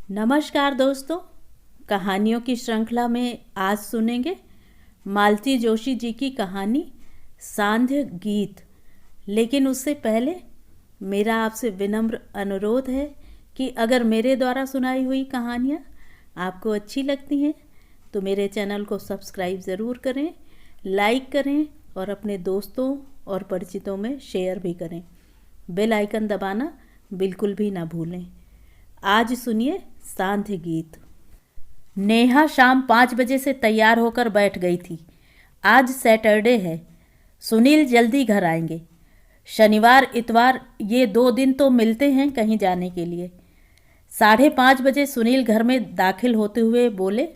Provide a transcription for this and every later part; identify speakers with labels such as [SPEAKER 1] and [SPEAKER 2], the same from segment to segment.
[SPEAKER 1] नमस्कार दोस्तों, कहानियों की श्रृंखला में आज सुनेंगे मालती जोशी जी की कहानी सांध्य गीत। लेकिन उससे पहले मेरा आपसे विनम्र अनुरोध है कि अगर मेरे द्वारा सुनाई हुई कहानियाँ आपको अच्छी लगती हैं तो मेरे चैनल को सब्सक्राइब ज़रूर करें, लाइक करें और अपने दोस्तों और परिचितों में शेयर भी करें। बेल आइकन दबाना बिल्कुल भी ना भूलें। आज सुनिए सांध्य गीत। नेहा शाम 5 बजे से तैयार होकर बैठ गई थी। आज सैटरडे है, सुनील जल्दी घर आएंगे। शनिवार इतवार ये 2 दिन तो मिलते हैं कहीं जाने के लिए। 5:30 बजे सुनील घर में दाखिल होते हुए बोले,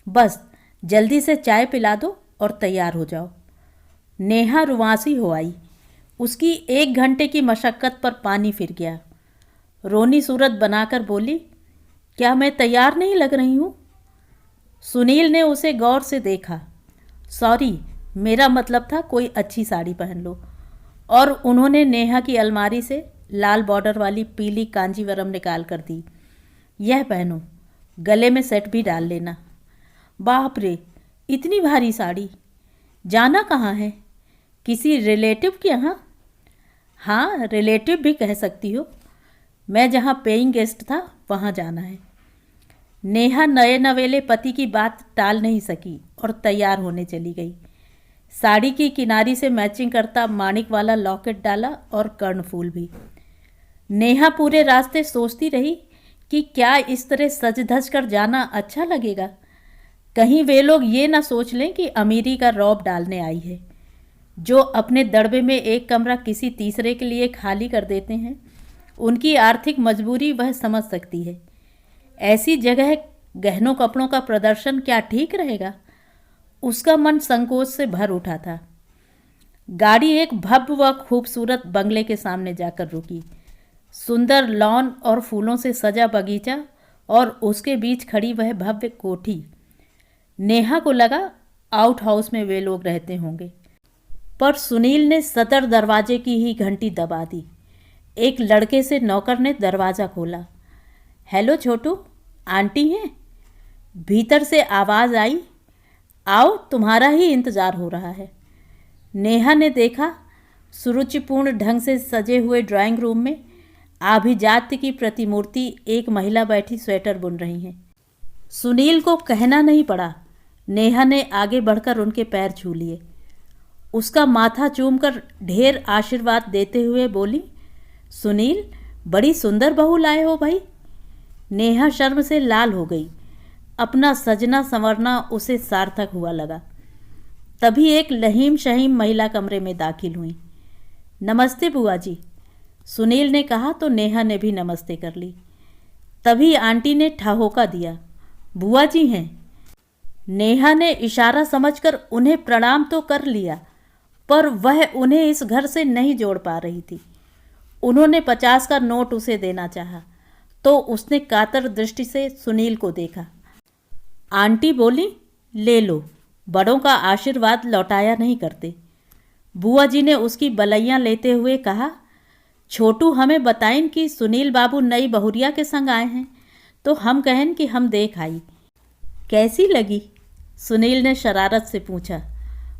[SPEAKER 1] बस जल्दी से चाय पिला दो और तैयार हो जाओ। नेहा रुआंसी हो आई। उसकी 1 घंटे की मशक्क़त पर पानी फिर गया। रोनी सूरत बनाकर बोली, क्या मैं तैयार नहीं लग रही हूँ? सुनील ने उसे गौर से देखा। सॉरी, मेरा मतलब था कोई अच्छी साड़ी पहन लो। और उन्होंने नेहा की अलमारी से लाल बॉर्डर वाली पीली कांजीवरम निकाल कर दी। यह पहनो, गले में सेट भी डाल लेना। बाप रे, इतनी भारी साड़ी! जाना कहाँ है? किसी रिलेटिव के यहाँ? हाँ, रिलेटिव भी कह सकती हो। मैं जहाँ पेइंग गेस्ट था वहाँ जाना है। नेहा नए नवेले पति की बात टाल नहीं सकी और तैयार होने चली गई। साड़ी की किनारी से मैचिंग करता माणिक वाला लॉकेट डाला और कर्णफूल भी। नेहा पूरे रास्ते सोचती रही कि क्या इस तरह सज धज कर जाना अच्छा लगेगा। कहीं वे लोग ये ना सोच लें कि अमीरी का रौब डालने आई है। जो अपने दड़बे में एक कमरा किसी तीसरे के लिए खाली कर देते हैं, उनकी आर्थिक मजबूरी वह समझ सकती है। ऐसी जगह गहनों कपड़ों का प्रदर्शन क्या ठीक रहेगा? उसका मन संकोच से भर उठा था। गाड़ी एक भव्य व खूबसूरत बंगले के सामने जाकर रुकी। सुंदर लॉन और फूलों से सजा बगीचा और उसके बीच खड़ी वह भव्य कोठी। नेहा को लगा आउट हाउस में वे लोग रहते होंगे, पर सुनील ने सदर दरवाजे की ही घंटी दबा दी। एक लड़के से नौकर ने दरवाज़ा खोला। हेलो छोटू, आंटी हैं? भीतर से आवाज़ आई, आओ तुम्हारा ही इंतज़ार हो रहा है। नेहा ने देखा, सुरुचिपूर्ण ढंग से सजे हुए ड्राइंग रूम में आभिजात्य की प्रतिमूर्ति एक महिला बैठी स्वेटर बुन रही हैं। सुनील को कहना नहीं पड़ा, नेहा ने आगे बढ़कर उनके पैर छू लिए। उसका माथा चूमकर ढेर आशीर्वाद देते हुए बोली, सुनील, बड़ी सुंदर बहू लाए हो भाई। नेहा शर्म से लाल हो गई। अपना सजना संवरना उसे सार्थक हुआ लगा। तभी एक लहीम शहीम महिला कमरे में दाखिल हुई। नमस्ते बुआ जी, सुनील ने कहा तो नेहा ने भी नमस्ते कर ली। तभी आंटी ने ठहाका दिया, बुआ जी हैं। नेहा ने इशारा समझकर उन्हें प्रणाम तो कर लिया, पर वह उन्हें इस घर से नहीं जोड़ पा रही थी। उन्होंने 50 का नोट उसे देना चाहा तो उसने कातर दृष्टि से सुनील को देखा। आंटी बोली, ले लो, बड़ों का आशीर्वाद लौटाया नहीं करते। बुआ जी ने उसकी बलैयां लेते हुए कहा, छोटू हमें बताइन कि सुनील बाबू नई बहुरिया के संग आए हैं, तो हम कहें कि हम देख आई। कैसी लगी? सुनील ने शरारत से पूछा।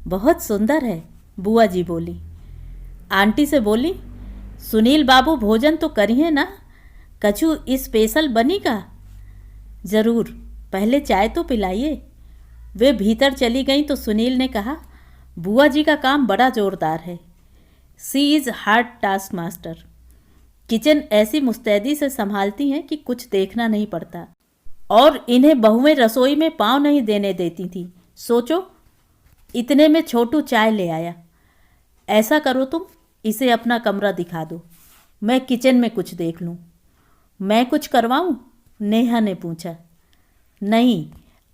[SPEAKER 1] बहुत सुंदर है, बुआ जी बोली। आंटी से बोली, सुनील बाबू भोजन तो करिए ना, कछु स्पेशल बनी का? ज़रूर, पहले चाय तो पिलाइए। वे भीतर चली गईं तो सुनील ने कहा, बुआ जी का काम बड़ा ज़ोरदार है। She is hard taskmaster. Kitchen ऐसी मुस्तैदी से संभालती हैं कि कुछ देखना नहीं पड़ता, और इन्हें बहुएं रसोई में पाँव नहीं देने देती थी। सोचो। इतने में छोटू चाय ले आया। ऐसा करो तुम, इसे अपना कमरा दिखा दो, मैं किचन में कुछ देख लूँ। मैं कुछ करवाऊँ? नेहा ने पूछा। नहीं,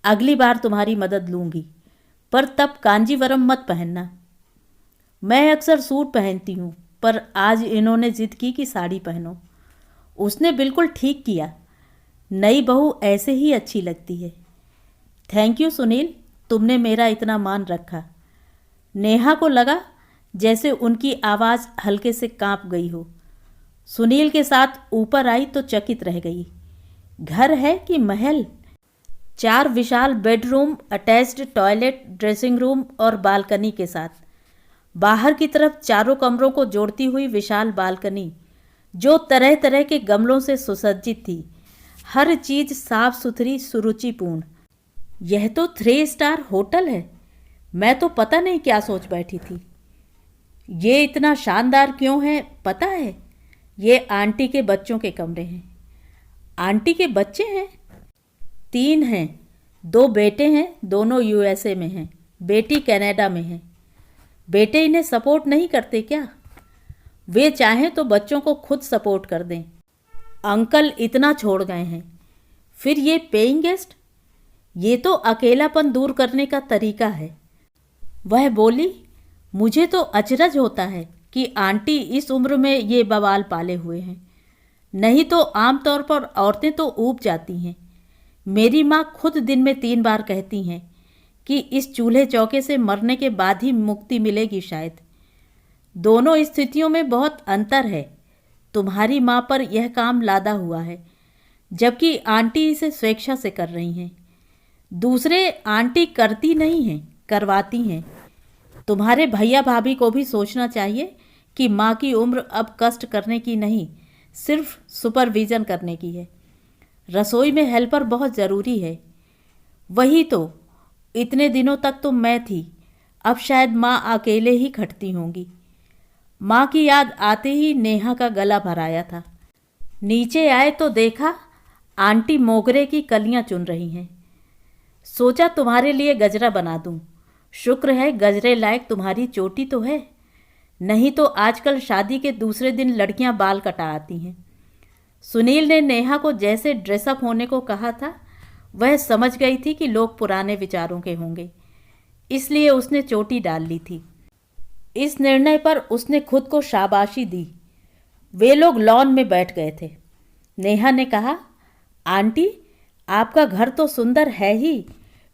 [SPEAKER 1] अगली बार तुम्हारी मदद लूँगी, पर तब कांजीवरम मत पहनना। मैं अक्सर सूट पहनती हूँ, पर आज इन्होंने जिद की कि साड़ी पहनो। उसने बिल्कुल ठीक किया, नई बहू ऐसे ही अच्छी लगती है। थैंक यू सुनील, तुमने मेरा इतना मान रखा। नेहा को लगा जैसे उनकी आवाज़ हल्के से कांप गई हो। सुनील के साथ ऊपर आई तो चकित रह गई। घर है कि महल? 4 विशाल bedroom, attached toilet, dressing room और बालकनी के साथ। बाहर की तरफ चारों कमरों को जोड़ती हुई विशाल बालकनी जो तरह तरह के गमलों से सुसज्जित थी। हर चीज साफ सुथरी, सुरुचिपूर्ण। यह तो 3 स्टार होटल है। मैं तो पता नहीं क्या सोच बैठी थी। ये इतना शानदार क्यों है पता है? ये आंटी के बच्चों के कमरे हैं। आंटी के बच्चे हैं? 3 हैं। 2 बेटे हैं, दोनों यूएसए में हैं, बेटी कनाडा में है। बेटे इन्हें सपोर्ट नहीं करते क्या? वे चाहें तो बच्चों को खुद सपोर्ट कर दें। अंकल इतना छोड़ गए हैं। फिर ये पेइंग गेस्ट? ये तो अकेलापन दूर करने का तरीका है। वह बोली, मुझे तो अचरज होता है कि आंटी इस उम्र में ये बवाल पाले हुए हैं। नहीं तो आमतौर पर औरतें तो ऊब जाती हैं। मेरी माँ खुद दिन में 3 बार कहती हैं कि इस चूल्हे चौके से मरने के बाद ही मुक्ति मिलेगी शायद। दोनों स्थितियों में बहुत अंतर है। तुम्हारी माँ पर यह काम लादा हुआ है, जबकि आंटी इसे स्वेच्छा से कर रही हैं। दूसरे आंटी करती नहीं हैं, करवाती हैं। तुम्हारे भैया भाभी को भी सोचना चाहिए कि माँ की उम्र अब कष्ट करने की नहीं, सिर्फ सुपरविज़न करने की है। रसोई में हेल्पर बहुत ज़रूरी है। वही तो, इतने दिनों तक तो मैं थी, अब शायद माँ अकेले ही खटती होंगी। माँ की याद आते ही नेहा का गला भर आया था। नीचे आए तो देखा आंटी मोगरे की कलियां चुन रही हैं। सोचा तुम्हारे लिए गजरा बना दूं। शुक्र है गजरे लायक तुम्हारी चोटी तो है, नहीं तो आजकल शादी के दूसरे दिन लड़कियां बाल कटा आती हैं। सुनील ने नेहा को जैसे ड्रेसअप होने को कहा था, वह समझ गई थी कि लोग पुराने विचारों के होंगे, इसलिए उसने चोटी डाल ली थी। इस निर्णय पर उसने खुद को शाबाशी दी। वे लोग लॉन में बैठ गए थे। नेहा ने कहा, आंटी आपका घर तो सुंदर है ही,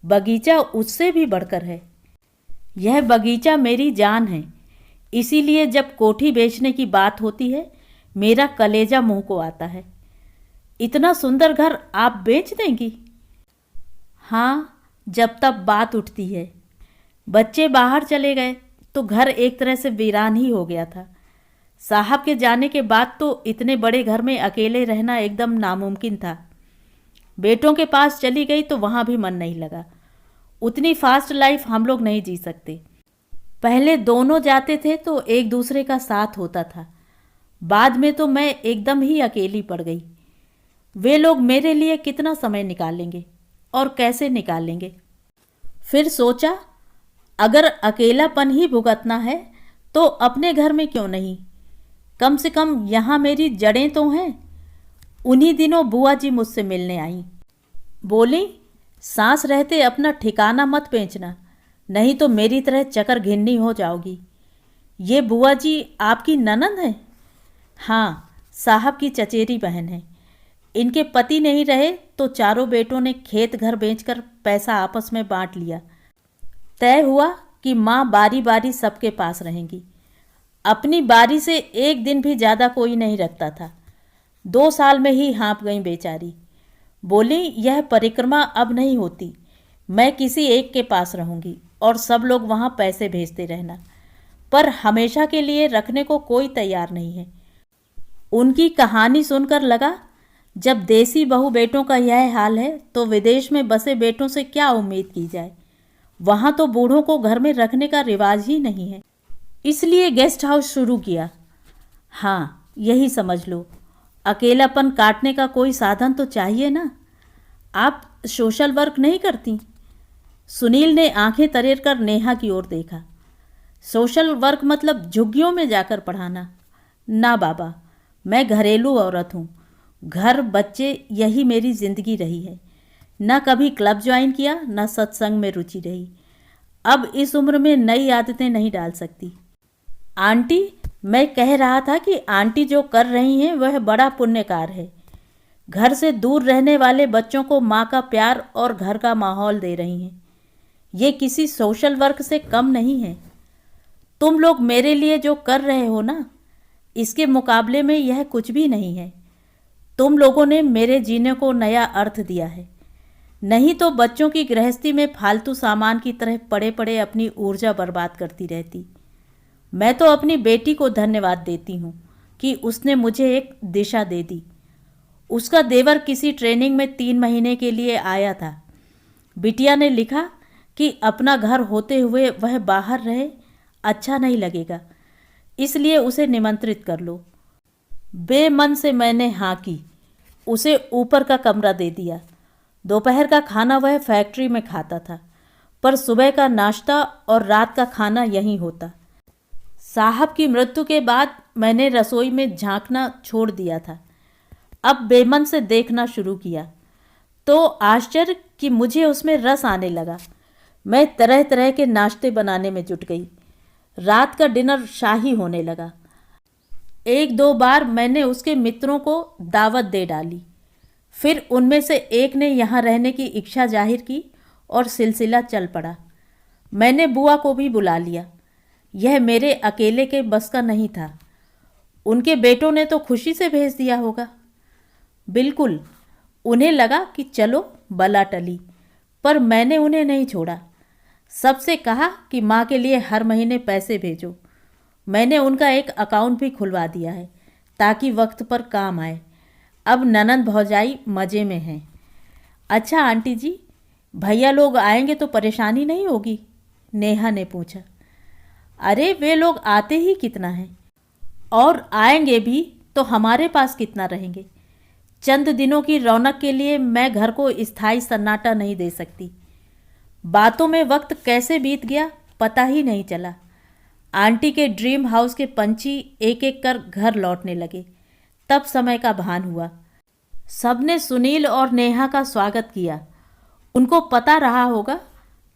[SPEAKER 1] बगीचा उससे भी बढ़कर है। यह बगीचा मेरी जान है, इसीलिए जब कोठी बेचने की बात होती है मेरा कलेजा मुंह को आता है। इतना सुंदर घर आप बेच देंगी? हाँ, जब तब बात उठती है। बच्चे बाहर चले गए तो घर एक तरह से वीरान ही हो गया था। साहब के जाने के बाद तो इतने बड़े घर में अकेले रहना एकदम नामुमकिन था। बेटों के पास चली गई तो वहाँ भी मन नहीं लगा। उतनी फास्ट लाइफ हम लोग नहीं जी सकते। पहले दोनों जाते थे तो एक दूसरे का साथ होता था, बाद में तो मैं एकदम ही अकेली पड़ गई। वे लोग मेरे लिए कितना समय निकालेंगे और कैसे निकालेंगे? फिर सोचा, अगर अकेलापन ही भुगतना है तो अपने घर में क्यों नहीं, कम से कम यहाँ मेरी जड़ें तो हैं। उन्हीं दिनों बुआ जी मुझसे मिलने आईं। बोली, सांस रहते अपना ठिकाना मत पेंचना, नहीं तो मेरी तरह चकर घिन्नी हो जाओगी। ये बुआ जी आपकी ननद है? हाँ, साहब की चचेरी बहन है। इनके पति नहीं रहे तो चारों बेटों ने खेत घर बेचकर पैसा आपस में बांट लिया। तय हुआ कि माँ बारी बारी सबके पास रहेंगी। अपनी बारी से एक दिन भी ज़्यादा कोई नहीं रखता था। 2 साल में ही हाँप गई बेचारी। बोली, यह परिक्रमा अब नहीं होती, मैं किसी एक के पास रहूँगी और सब लोग वहाँ पैसे भेजते रहना, पर हमेशा के लिए रखने को कोई तैयार नहीं है। उनकी कहानी सुनकर लगा, जब देसी बहू बेटों का यह हाल है तो विदेश में बसे बेटों से क्या उम्मीद की जाए। वहाँ तो बूढ़ों को घर में रखने का रिवाज ही नहीं है, इसलिए गेस्ट हाउस शुरू किया। हाँ, यही समझ लो, अकेलापन काटने का कोई साधन तो चाहिए ना। आप सोशल वर्क नहीं करती? सुनील ने आंखें तरेर कर नेहा की ओर देखा। सोशल वर्क मतलब झुग्गियों में जाकर पढ़ाना? ना बाबा, मैं घरेलू औरत हूँ। घर, बच्चे, यही मेरी जिंदगी रही है। न कभी क्लब ज्वाइन किया, न सत्संग में रुचि रही। अब इस उम्र में नई आदतें नहीं डाल सकती। आंटी, मैं कह रहा था कि आंटी जो कर रही हैं वह बड़ा पुण्यकार है। घर से दूर रहने वाले बच्चों को माँ का प्यार और घर का माहौल दे रही हैं। ये किसी सोशल वर्क से कम नहीं है। तुम लोग मेरे लिए जो कर रहे हो ना, इसके मुकाबले में यह कुछ भी नहीं है। तुम लोगों ने मेरे जीने को नया अर्थ दिया है। नहीं तो बच्चों की गृहस्थी में फालतू सामान की तरह पड़े पड़े अपनी ऊर्जा बर्बाद करती रहती। मैं तो अपनी बेटी को धन्यवाद देती हूँ कि उसने मुझे एक दिशा दे दी। उसका देवर किसी ट्रेनिंग में 3 महीने के लिए आया था। बिटिया ने लिखा कि अपना घर होते हुए वह बाहर रहे, अच्छा नहीं लगेगा, इसलिए उसे निमंत्रित कर लो। बेमन से मैंने हाँ की। उसे ऊपर का कमरा दे दिया। दोपहर का खाना वह फैक्ट्री में खाता था, पर सुबह का नाश्ता और रात का खाना यहीं होता। साहब की मृत्यु के बाद मैंने रसोई में झांकना छोड़ दिया था। अब बेमन से देखना शुरू किया तो आश्चर्य कि मुझे उसमें रस आने लगा। मैं तरह तरह के नाश्ते बनाने में जुट गई। रात का डिनर शाही होने लगा। 1-2 बार मैंने उसके मित्रों को दावत दे डाली। फिर उनमें से एक ने यहाँ रहने की इच्छा जाहिर की और सिलसिला चल पड़ा। मैंने बुआ को भी बुला लिया। यह मेरे अकेले के बस का नहीं था। उनके बेटों ने तो खुशी से भेज दिया होगा। बिल्कुल, उन्हें लगा कि चलो बला टली, पर मैंने उन्हें नहीं छोड़ा। सबसे कहा कि माँ के लिए हर महीने पैसे भेजो। मैंने उनका एक अकाउंट भी खुलवा दिया है ताकि वक्त पर काम आए। अब ननंद भौजाई मज़े में हैं। अच्छा आंटी जी, भैया लोग आएंगे तो परेशानी नहीं होगी? नेहा ने पूछा। अरे वे लोग आते ही कितना हैं, और आएंगे भी तो हमारे पास कितना रहेंगे। चंद दिनों की रौनक के लिए मैं घर को स्थायी सन्नाटा नहीं दे सकती। बातों में वक्त कैसे बीत गया पता ही नहीं चला। आंटी के ड्रीम हाउस के पंछी एक एक कर घर लौटने लगे। तब समय का भान हुआ। सबने सुनील और नेहा का स्वागत किया। उनको पता रहा होगा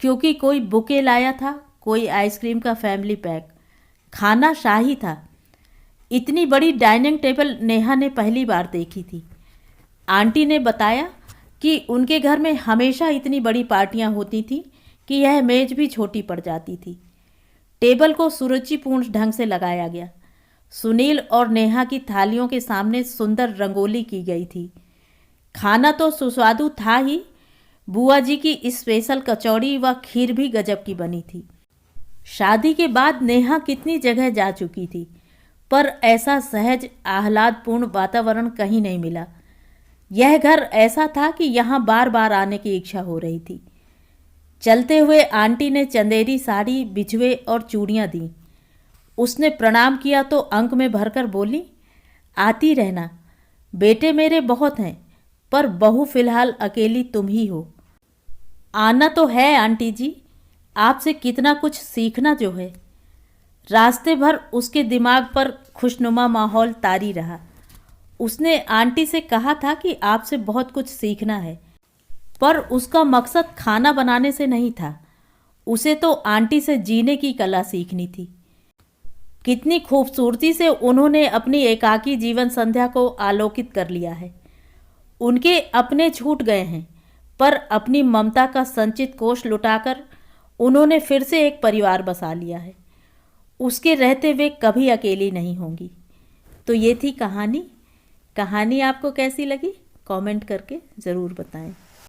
[SPEAKER 1] क्योंकि कोई बुके लाया था, कोई आइसक्रीम का फैमिली पैक। खाना शाही था। इतनी बड़ी डाइनिंग टेबल नेहा ने पहली बार देखी थी। आंटी ने बताया कि उनके घर में हमेशा इतनी बड़ी पार्टियां होती थीं कि यह मेज भी छोटी पड़ जाती थी। टेबल को सुरुचिपूर्ण ढंग से लगाया गया। सुनील और नेहा की थालियों के सामने सुंदर रंगोली की गई थी। खाना तो सुस्वादु था ही, बुआ जी की स्पेशल कचौड़ी व खीर भी गजब की बनी थी। शादी के बाद नेहा कितनी जगह जा चुकी थी, पर ऐसा सहज आह्लादपूर्ण वातावरण कहीं नहीं मिला। यह घर ऐसा था कि यहाँ बार बार आने की इच्छा हो रही थी। चलते हुए आंटी ने चंदेरी साड़ी, बिछुए और चूड़ियाँ दी। उसने प्रणाम किया तो अंक में भरकर बोली, आती रहना, बेटे मेरे बहुत हैं, पर बहू फिलहाल अकेली तुम ही हो। आना तो है आंटी जी, आपसे कितना कुछ सीखना जो है। रास्ते भर उसके दिमाग पर खुशनुमा माहौल तारी रहा। उसने आंटी से कहा था कि आपसे बहुत कुछ सीखना है, पर उसका मकसद खाना बनाने से नहीं था। उसे तो आंटी से जीने की कला सीखनी थी। कितनी खूबसूरती से उन्होंने अपनी एकाकी जीवन संध्या को आलोकित कर लिया है। उनके अपने छूट गए हैं, पर अपनी ममता का संचित कोष लुटाकर उन्होंने फिर से एक परिवार बसा लिया है। उसके रहते वे कभी अकेली नहीं होंगी। तो ये थी कहानी। कहानी आपको कैसी लगी कमेंट करके ज़रूर बताएं।